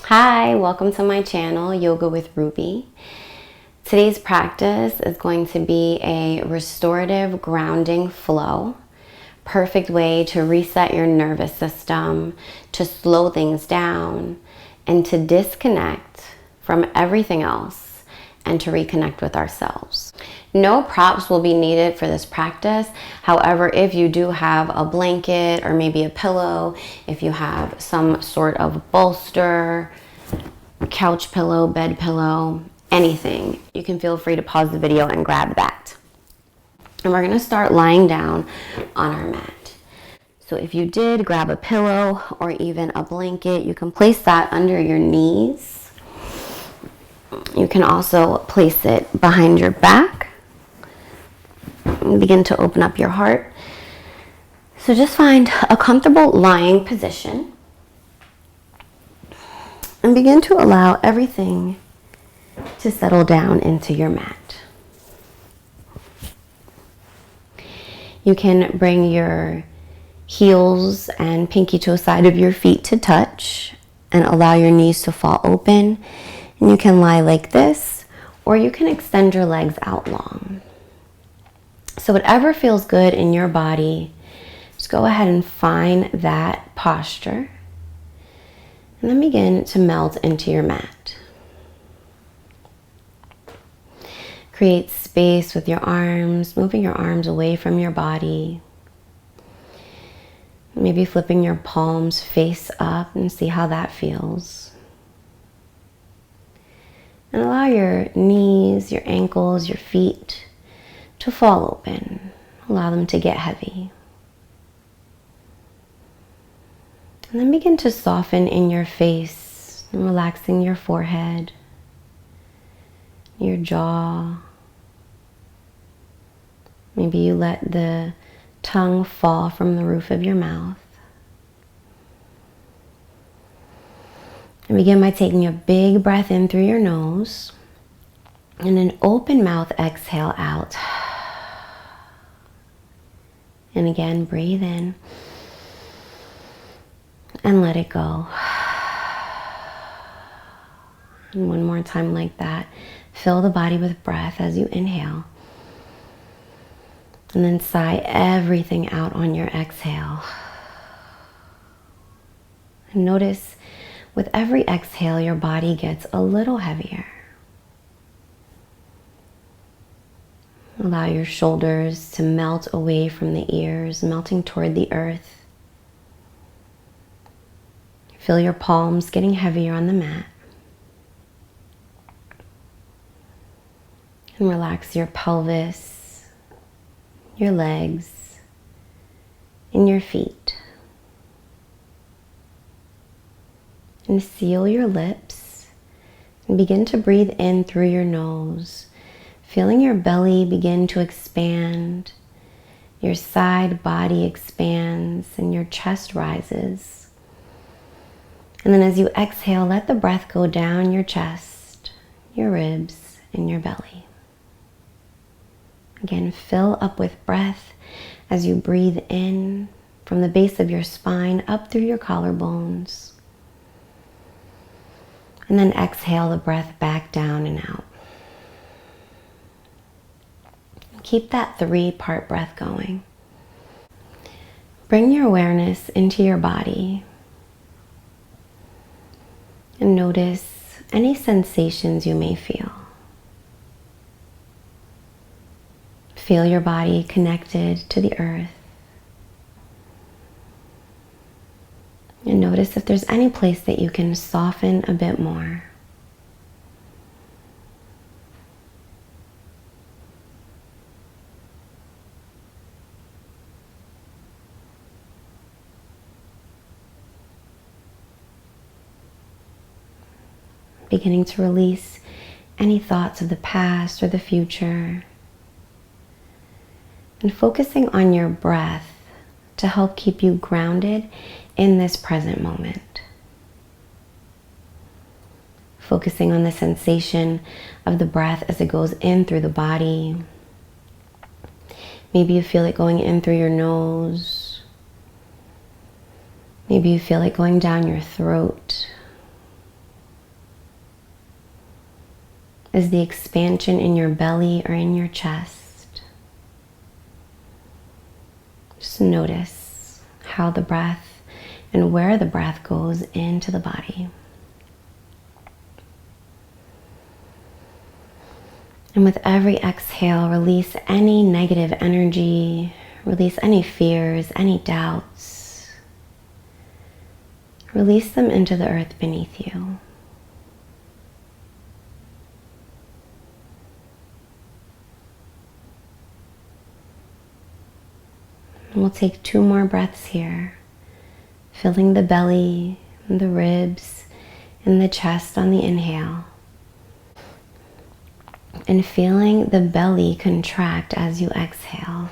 Hi, welcome to my channel, Yoga with Ruby. Today's practice is going to be a restorative grounding flow. Perfect way to reset your nervous system, to slow things down, and to disconnect from everything else and to reconnect with ourselves. No props will be needed for this practice. However, if you do have a blanket or maybe a pillow, if you have some sort of bolster, couch pillow, bed pillow, anything, you can feel free to pause the video and grab that. And we're gonna start lying down on our mat. So if you did grab a pillow or even a blanket, you can place that under your knees. You can also place it behind your back. And begin to open up your heart. So just find a comfortable lying position and begin to allow everything to settle down into your mat. You can bring your heels and pinky toe side of your feet to touch and allow your knees to fall open. And you can lie like this, or you can extend your legs out long. So whatever feels good in your body, just go ahead and find that posture. And then begin to melt into your mat. Create space with your arms, moving your arms away from your body. Maybe flipping your palms face up and see how that feels. And allow your knees, your ankles, your feet to fall open. Allow them to get heavy. And then begin to soften in your face and relaxing your forehead, your jaw. Maybe you let the tongue fall from the roof of your mouth. And begin by taking a big breath in through your nose and an open mouth exhale out. And again, breathe in and let it go. And one more time like that. Fill the body with breath as you inhale. And then sigh everything out on your exhale. And notice with every exhale, your body gets a little heavier. Allow your shoulders to melt away from the ears, melting toward the earth. Feel your palms getting heavier on the mat. And relax your pelvis, your legs, and your feet. And seal your lips and begin to breathe in through your nose. Feeling your belly begin to expand, your side body expands, and your chest rises. And then as you exhale, let the breath go down your chest, your ribs, and your belly. Again, fill up with breath as you breathe in from the base of your spine up through your collarbones. And then exhale the breath back down and out. Keep that 3-part breath going. Bring your awareness into your body and notice any sensations you may feel. Feel your body connected to the earth. And notice if there's any place that you can soften a bit more. Beginning to release any thoughts of the past or the future. And focusing on your breath to help keep you grounded in this present moment. Focusing on the sensation of the breath as it goes in through the body. Maybe you feel it going in through your nose. Maybe you feel it going down your throat. is the expansion in your belly or in your chest. Just notice how the breath and where the breath goes into the body. And with every exhale, release any negative energy, release any fears, any doubts. Release them into the earth beneath you. And we'll take 2 more breaths here, filling the belly, and the ribs, and the chest on the inhale. And feeling the belly contract as you exhale.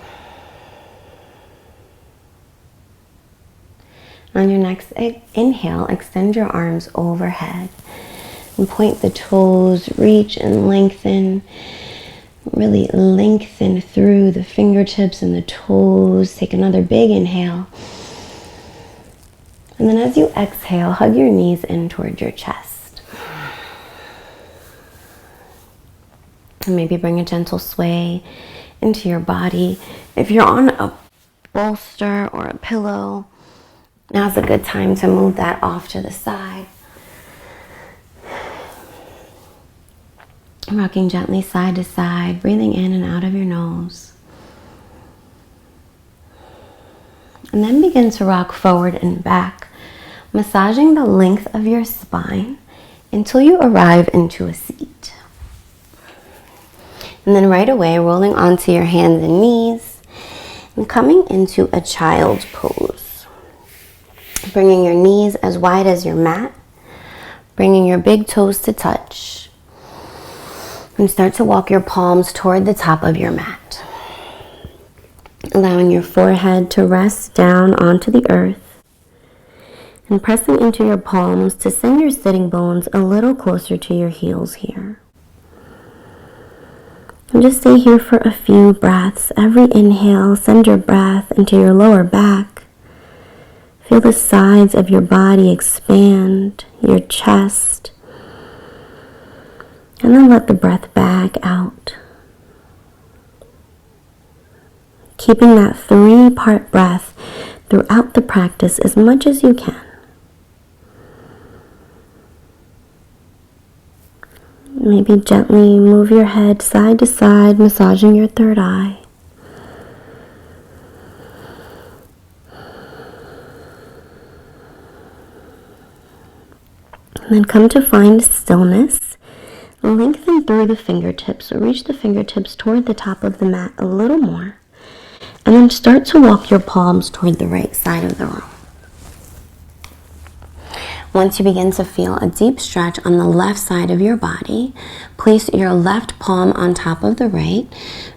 On your next inhale, extend your arms overhead and point the toes, reach and lengthen. Really lengthen through the fingertips and the toes. Take another big inhale. And then as you exhale, hug your knees in towards your chest. And maybe bring a gentle sway into your body. If you're on a bolster or a pillow, now's a good time to move that off to the side. Rocking gently side to side, breathing in and out of your nose. And then begin to rock forward and back, massaging the length of your spine until you arrive into a seat. And then right away, rolling onto your hands and knees and coming into a child's pose. Bringing your knees as wide as your mat, bringing your big toes to touch. And start to walk your palms toward the top of your mat. Allowing your forehead to rest down onto the earth. And pressing into your palms to send your sitting bones a little closer to your heels here. And just stay here for a few breaths. Every inhale, send your breath into your lower back. Feel the sides of your body expand, your chest. And then let the breath back out. Keeping that 3-part breath throughout the practice as much as you can. Maybe gently move your head side to side, massaging your third eye. And then come to find stillness. Lengthen through the fingertips, so reach the fingertips toward the top of the mat a little more. And then start to walk your palms toward the right side of the room. Once you begin to feel a deep stretch on the left side of your body, place your left palm on top of the right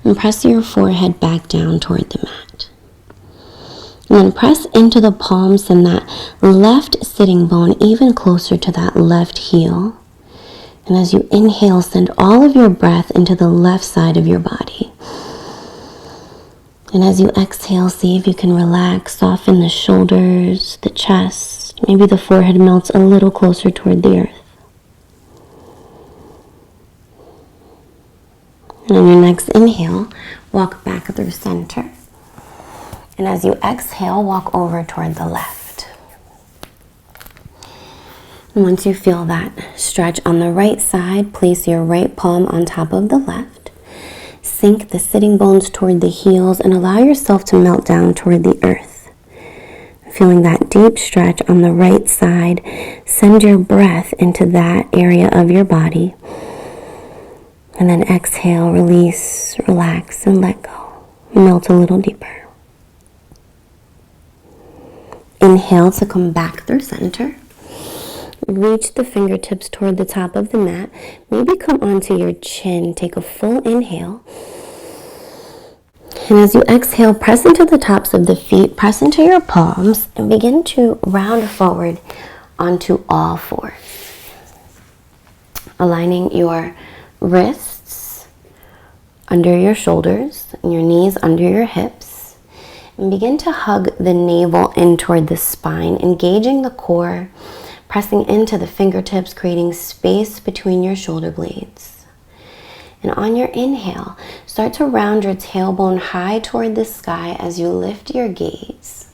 and press your forehead back down toward the mat. And then press into the palms, send that left sitting bone even closer to that left heel. And as you inhale, send all of your breath into the left side of your body. And as you exhale, see if you can relax, soften the shoulders, the chest. Maybe the forehead melts a little closer toward the earth. And on your next inhale, walk back through center. And as you exhale, walk over toward the left. And once you feel that stretch on the right side, place your right palm on top of the left. Sink the sitting bones toward the heels and allow yourself to melt down toward the earth. Feeling that deep stretch on the right side, send your breath into that area of your body. And then exhale, release, relax, and let go. Melt a little deeper. Inhale to come back through center. Reach the fingertips toward the top of the mat. Maybe come onto your chin. Take a full inhale. And as you exhale, press into the tops of the feet, press into your palms, and begin to round forward onto all fours. Aligning your wrists under your shoulders and your knees under your hips. And begin to hug the navel in toward the spine, engaging the core, pressing into the fingertips, creating space between your shoulder blades. And on your inhale, start to round your tailbone high toward the sky as you lift your gaze.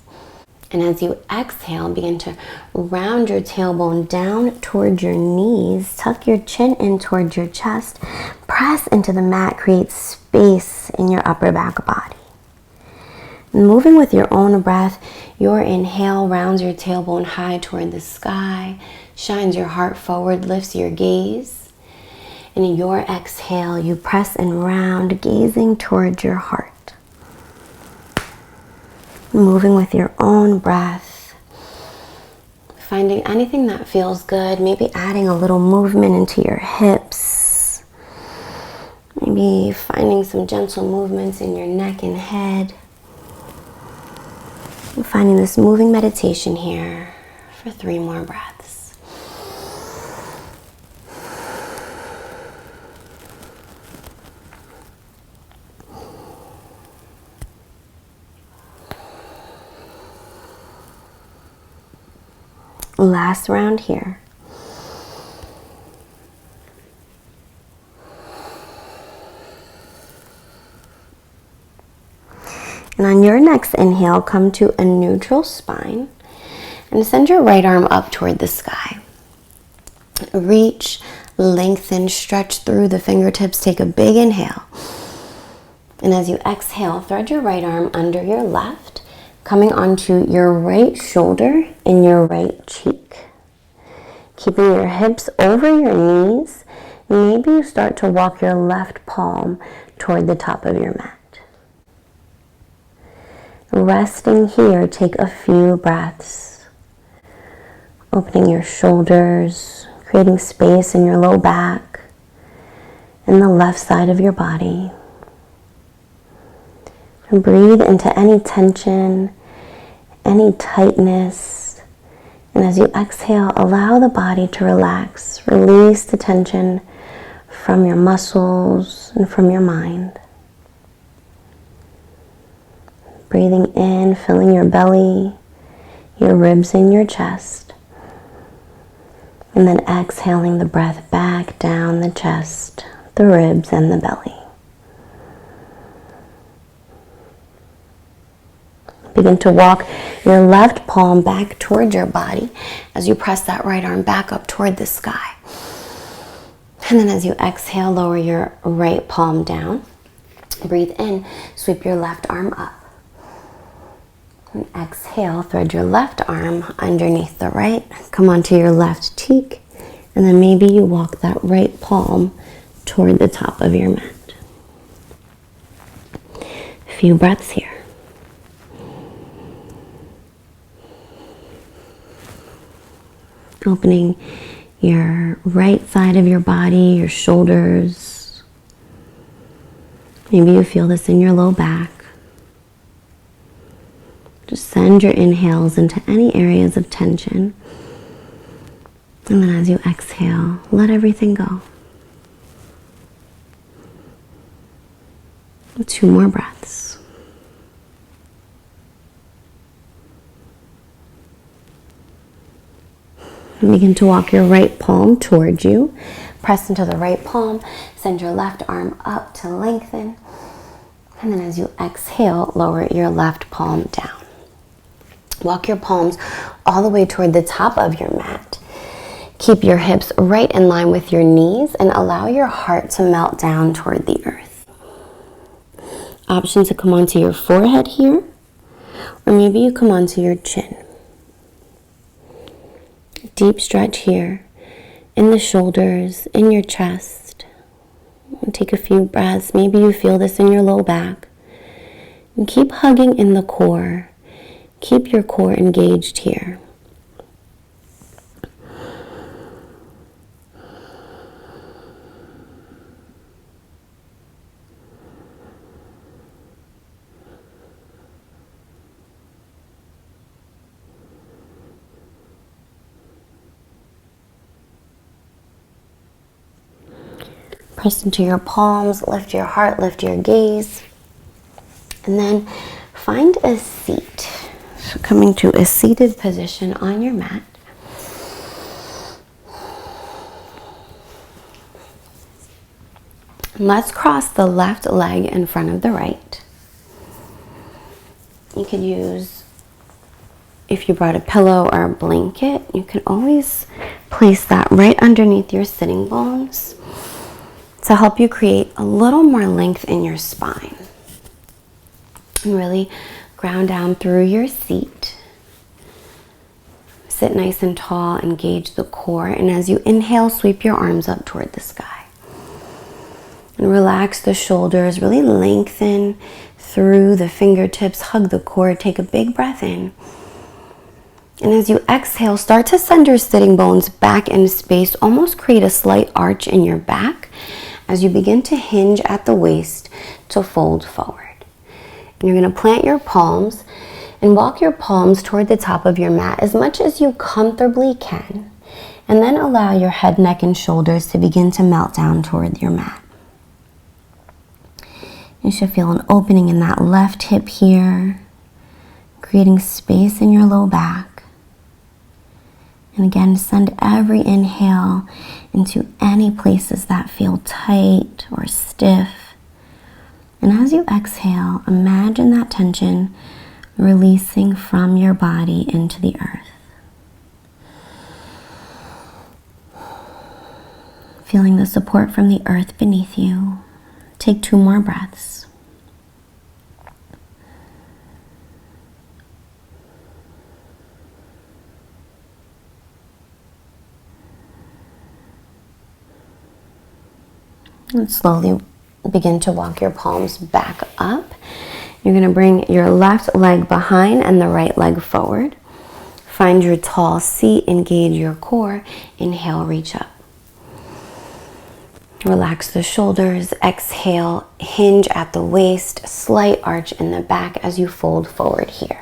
And as you exhale, begin to round your tailbone down toward your knees. Tuck your chin in toward your chest. Press into the mat, create space in your upper back body. Moving with your own breath, your inhale rounds your tailbone high toward the sky, shines your heart forward, lifts your gaze. And in your exhale, you press and round, gazing toward your heart. Moving with your own breath, finding anything that feels good, maybe adding a little movement into your hips, maybe finding some gentle movements in your neck and head. And finding this moving meditation here for 3 more breaths. Last round here. And on your next inhale, come to a neutral spine and send your right arm up toward the sky. Reach, lengthen, stretch through the fingertips. Take a big inhale. And as you exhale, thread your right arm under your left, coming onto your right shoulder and your right cheek. Keeping your hips over your knees, maybe you start to walk your left palm toward the top of your mat. Resting here, take a few breaths. Opening your shoulders, creating space in your low back and the left side of your body. And breathe into any tension, any tightness. And as you exhale, allow the body to relax. Release the tension from your muscles and from your mind. Breathing in, filling your belly, your ribs and your chest. And then exhaling the breath back down the chest, the ribs and the belly. Begin to walk your left palm back toward your body as you press that right arm back up toward the sky. And then as you exhale, lower your right palm down. Breathe in, sweep your left arm up. And exhale, thread your left arm underneath the right. Come onto your left cheek. And then maybe you walk that right palm toward the top of your mat. A few breaths here. Opening your right side of your body, your shoulders. Maybe you feel this in your low back. Just send your inhales into any areas of tension. And then as you exhale, let everything go. 2 more breaths. And begin to walk your right palm towards you. Press into the right palm. Send your left arm up to lengthen. And then as you exhale, lower your left palm down. Walk your palms all the way toward the top of your mat. Keep your hips right in line with your knees and allow your heart to melt down toward the earth. Option to come onto your forehead here, or maybe you come onto your chin. Deep stretch here in the shoulders, in your chest. And take a few breaths. Maybe you feel this in your low back. And keep hugging in the core. Keep your core engaged here. Press into your palms, lift your heart, lift your gaze, and then find a seat. So coming to a seated position on your mat. Let's cross the left leg in front of the right. You could use, if you brought a pillow or a blanket, you can always place that right underneath your sitting bones to help you create a little more length in your spine. And really ground down through your seat. Sit nice and tall, engage the core, and as you inhale, sweep your arms up toward the sky. And relax the shoulders, really lengthen through the fingertips, hug the core, take a big breath in. And as you exhale, start to send your sitting bones back into space, almost create a slight arch in your back as you begin to hinge at the waist to fold forward. And you're going to plant your palms and walk your palms toward the top of your mat as much as you comfortably can. And then allow your head, neck, and shoulders to begin to melt down toward your mat. You should feel an opening in that left hip here, creating space in your low back. And again, send every inhale into any places that feel tight or stiff. And as you exhale, imagine that tension releasing from your body into the earth. Feeling the support from the earth beneath you. Take 2 more breaths. And slowly begin to walk your palms back up. You're going to bring your left leg behind and the right leg forward. Find your tall seat, engage your core. Inhale, reach up. Relax the shoulders, exhale, hinge at the waist, slight arch in the back as you fold forward here.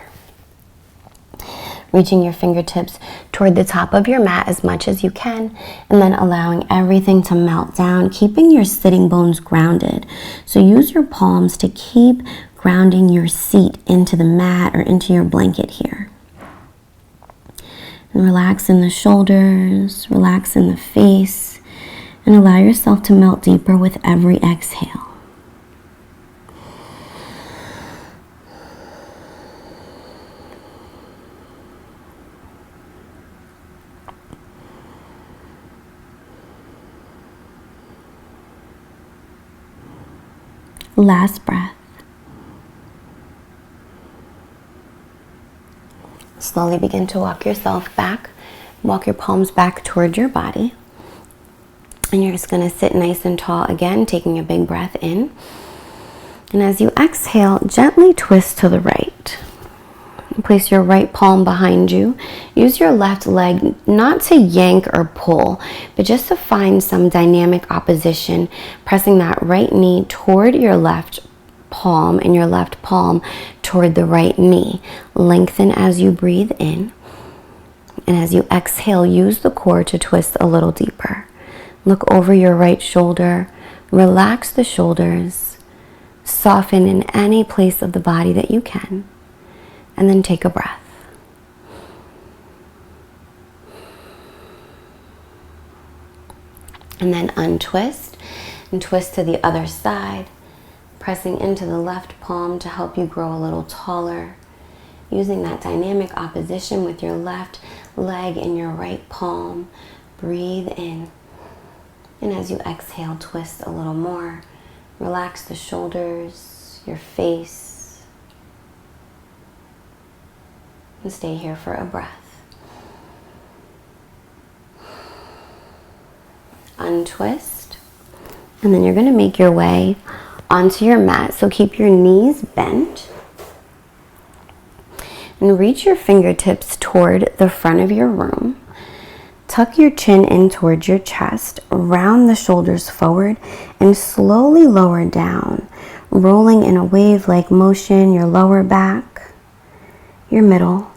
Reaching your fingertips toward the top of your mat as much as you can, and then allowing everything to melt down, keeping your sitting bones grounded. So use your palms to keep grounding your seat into the mat or into your blanket here. And relax in the shoulders, relax in the face, and allow yourself to melt deeper with every exhale. Last breath. Slowly begin to walk yourself back. Walk your palms back toward your body. And you're just going to sit nice and tall again, taking a big breath in. And as you exhale, gently twist to the right. Place your right palm behind you. Use your left leg not to yank or pull, but just to find some dynamic opposition, pressing that right knee toward your left palm and your left palm toward the right knee. Lengthen as you breathe in. And as you exhale, use the core to twist a little deeper. Look over your right shoulder, relax the shoulders, soften in any place of the body that you can, and then take a breath. And then untwist and twist to the other side, pressing into the left palm to help you grow a little taller, using that dynamic opposition with your left leg and your right palm. Breathe in. And as you exhale, twist a little more. Relax the shoulders, your face. And stay here for a breath. Untwist. And then you're going to make your way onto your mat. So keep your knees bent. And reach your fingertips toward the front of your room. Tuck your chin in towards your chest, round the shoulders forward, and slowly lower down, rolling in a wave-like motion, your lower back, your middle,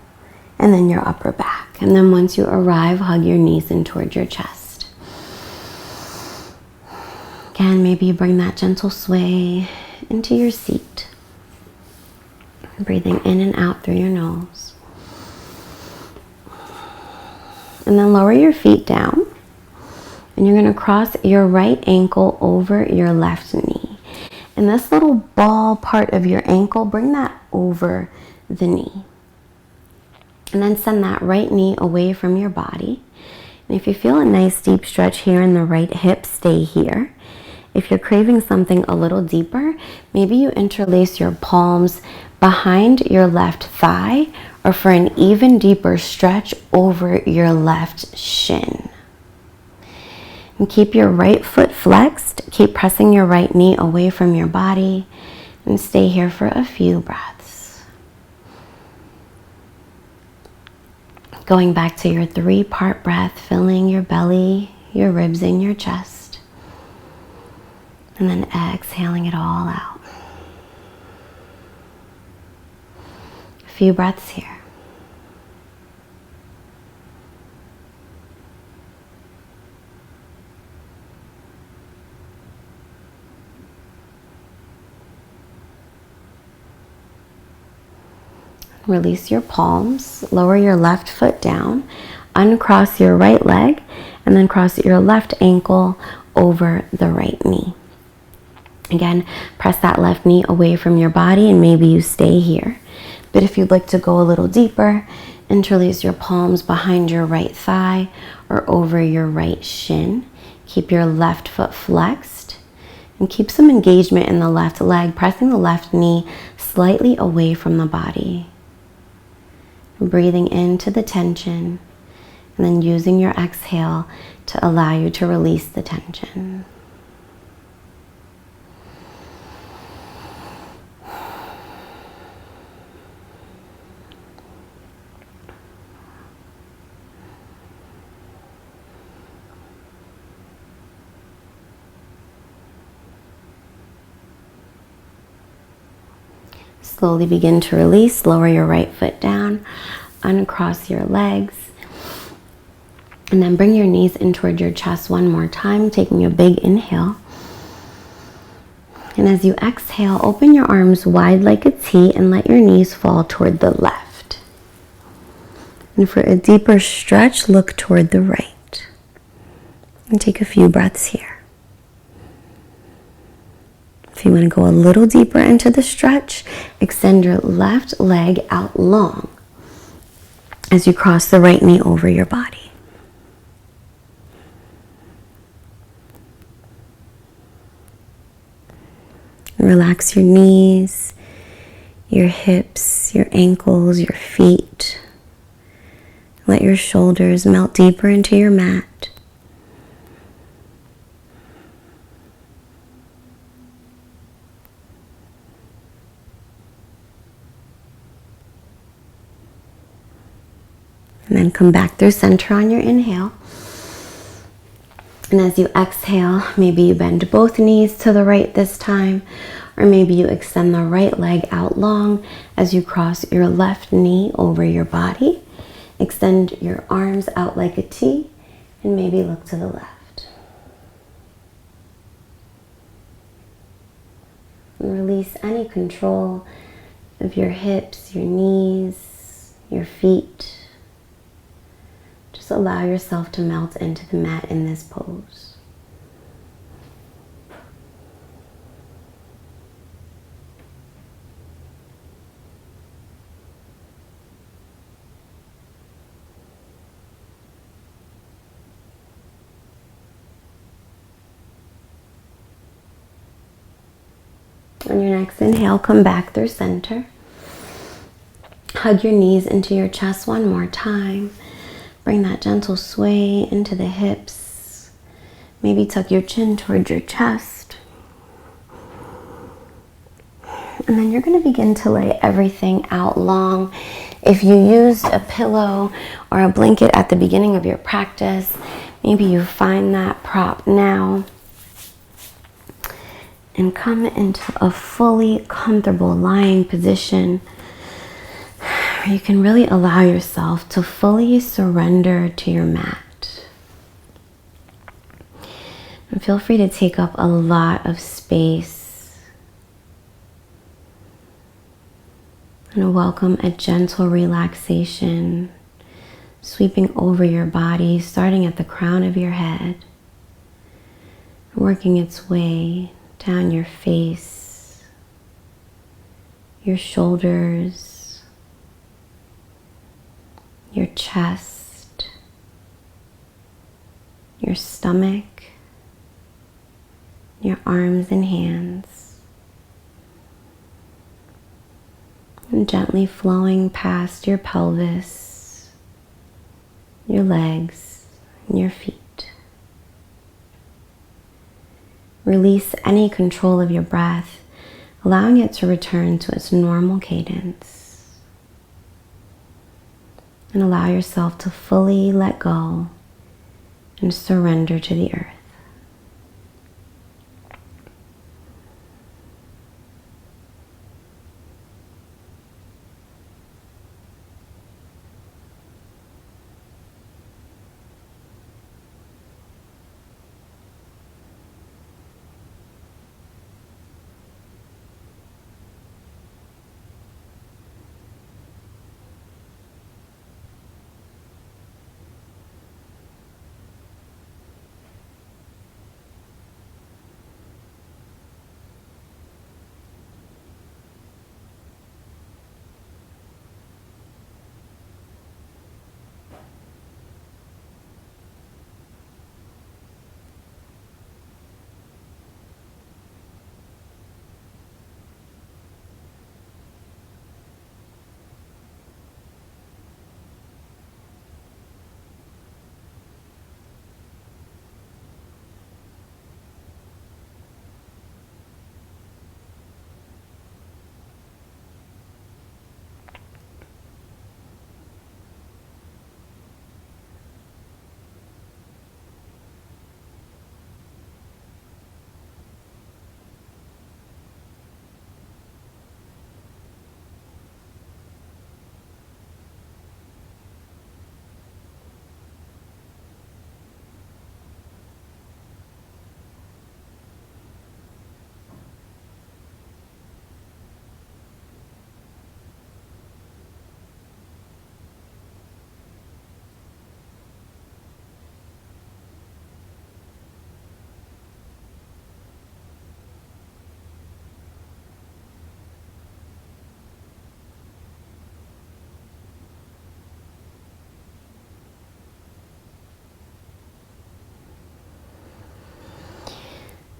and then your upper back. And then once you arrive, hug your knees in towards your chest. Again, maybe you bring that gentle sway into your seat, breathing in and out through your nose. And then lower your feet down And you're going to cross your right ankle over your left knee. And this little ball part of your ankle, bring that over the knee. And then send that right knee away from your body. And if you feel a nice deep stretch here in the right hip, stay here. If you're craving something a little deeper, maybe you interlace your palms behind your left thigh, or for an even deeper stretch over your left shin. And keep your right foot flexed. Keep pressing your right knee away from your body, and stay here for a few breaths. Going back to your 3-part breath, filling your belly, your ribs, and your chest. And then exhaling it all out. A few breaths here. Release your palms, lower your left foot down, uncross your right leg, and then cross your left ankle over the right knee. Again, press that left knee away from your body, and maybe you stay here. But if you'd like to go a little deeper, interlace your palms behind your right thigh or over your right shin. Keep your left foot flexed, and keep some engagement in the left leg, pressing the left knee slightly away from the body. Breathing into the tension, and then using your exhale to allow you to release the tension. Slowly begin to release. Lower your right foot down, uncross your legs, and then bring your knees in toward your chest one more time, taking a big inhale. And as you exhale, open your arms wide like a T and let your knees fall toward the left. And for a deeper stretch, look toward the right. And take a few breaths here. If you want to go a little deeper into the stretch, extend your left leg out long as you cross the right knee over your body. Relax your knees, your hips, your ankles, your feet. Let your shoulders melt deeper into your mat. And then come back through center on your inhale. And as you exhale, maybe you bend both knees to the right this time, or maybe you extend the right leg out long as you cross your left knee over your body. Extend your arms out like a T, and maybe look to the left. And release any control of your hips, your knees, your feet. Just allow yourself to melt into the mat in this pose. On your next inhale, come back through center. Hug your knees into your chest one more time. Bring that gentle sway into the hips. Maybe tuck your chin towards your chest. And then you're going to begin to lay everything out long. If you used a pillow or a blanket at the beginning of your practice, maybe you find that prop now. And come into a fully comfortable lying position. You can really allow yourself to fully surrender to your mat. And feel free to take up a lot of space. And welcome a gentle relaxation sweeping over your body, starting at the crown of your head. working its way down your face, your shoulders, your chest, your stomach, your arms and hands, and gently flowing past your pelvis, your legs, and your feet. Release any control of your breath, allowing it to return to its normal cadence. And allow yourself to fully let go and surrender to the earth.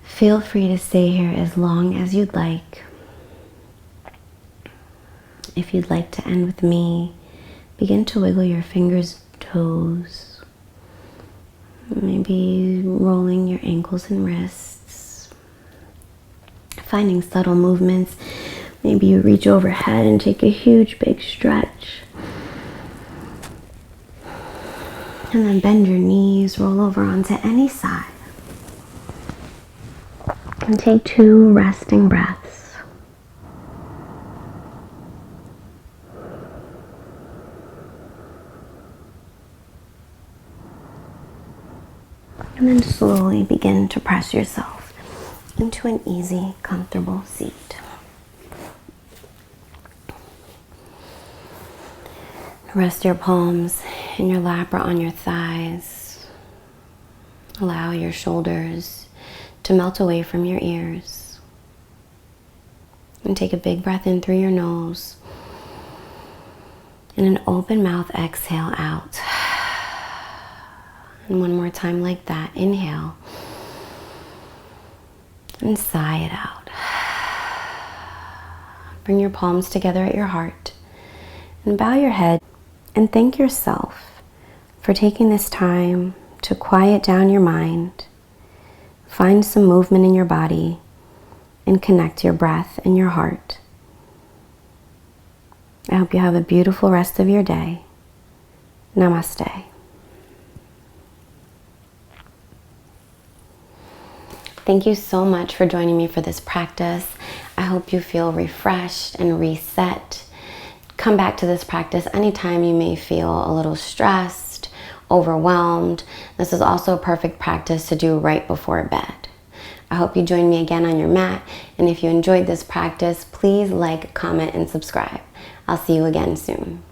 Feel free to stay here as long as you'd like. If you'd like to end with me, begin to wiggle your fingers, toes, maybe rolling your ankles and wrists, finding subtle movements. Maybe you reach overhead and take a huge big stretch. And then bend your knees, roll over onto any side. And take 2 resting breaths. And then slowly begin to press yourself into an easy, comfortable seat. Rest your palms in your lap or on your thighs. Allow your shoulders to melt away from your ears. And take a big breath in through your nose. And an open mouth exhale out. And one more time like that. Inhale. And sigh it out. Bring your palms together at your heart. And bow your head. And thank yourself for taking this time to quiet down your mind. Find some movement in your body and connect your breath and your heart. I hope you have a beautiful rest of your day. Namaste. Thank you so much for joining me for this practice. I hope you feel refreshed and reset. Come back to this practice anytime you may feel a little stressed, overwhelmed. This is also a perfect practice to do right before bed. I hope you join me again on your mat, and if you enjoyed this practice, please like, comment, and subscribe. I'll see you again soon.